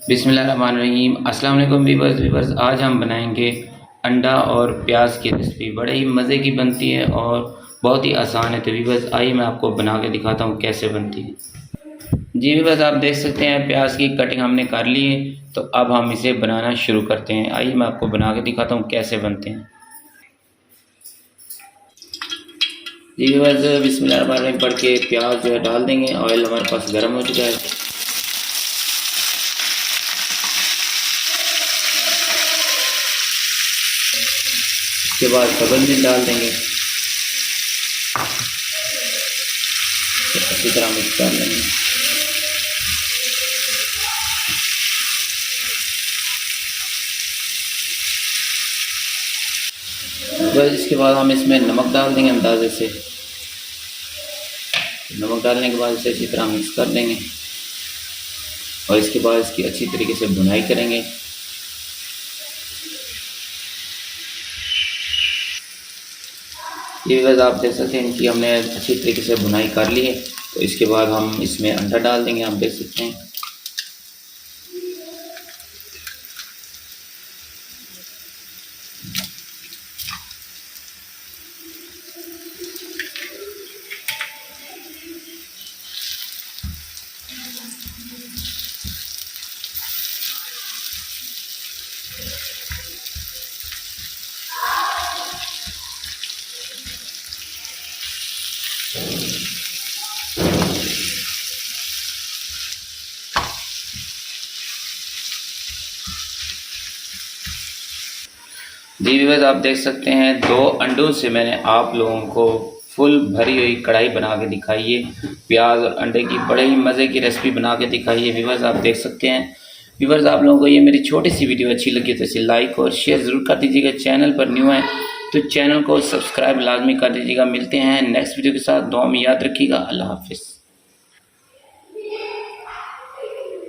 बिस्मिल्लाहिर्रहमानिर्रहीम। अस्सलाम वालेकुम वीवर्स। आज हम बनाएंगे अंडा और प्याज की रेसिपी। बड़े ही मज़े की बनती है और बहुत ही आसान है। तो वीवर्स आइए मैं आपको बना के दिखाता हूँ कैसे बनती है। जी वीवर्स, आप देख सकते हैं प्याज की कटिंग हमने कर ली है। तो अब हम इसे बनाना शुरू करते हैं। आइए मैं आपको बना के दिखाता हूँ कैसे बनते हैं। जी वीवर्स, बिस्मिल्लाहिर्रहमानिर्रहीम पढ़ के प्याज जो है डाल देंगे। ऑयल हमारे पास गर्म हो चुका है। इसके बाद सब्ज़ मिर्च डाल देंगे। अच्छी तरह मिक्स कर लेंगे। बस इसके बाद हम इसमें नमक डाल देंगे अंदाजे से। नमक डालने के बाद इसे अच्छी तरह मिक्स कर देंगे और इसके बाद इसकी अच्छी तरीके से भुनाई करेंगे। ये बस आप देख सकते हैं इनकी हमने अच्छी तरीके से भुनाई कर ली है। तो इसके बाद हम इसमें अंडा डाल देंगे। आप देख सकते हैं जी व्यूअर्स, आप देख सकते हैं 2 अंडों से मैंने आप लोगों को फुल भरी हुई कढ़ाई बना के दिखाई है। प्याज और अंडे की बड़े ही मज़े की रेसिपी बना के दिखाई है। व्यूअर्स आप देख सकते हैं। व्यूअर्स आप लोगों को ये मेरी छोटी सी वीडियो अच्छी लगी तो इसे लाइक और शेयर ज़रूर कर दीजिएगा। चैनल पर न्यू है तो चैनल को सब्सक्राइब लाजमी कर दीजिएगा। मिलते हैं नेक्स्ट वीडियो के साथ। दुआ में याद रखिएगा। अल्लाह हाफिज़।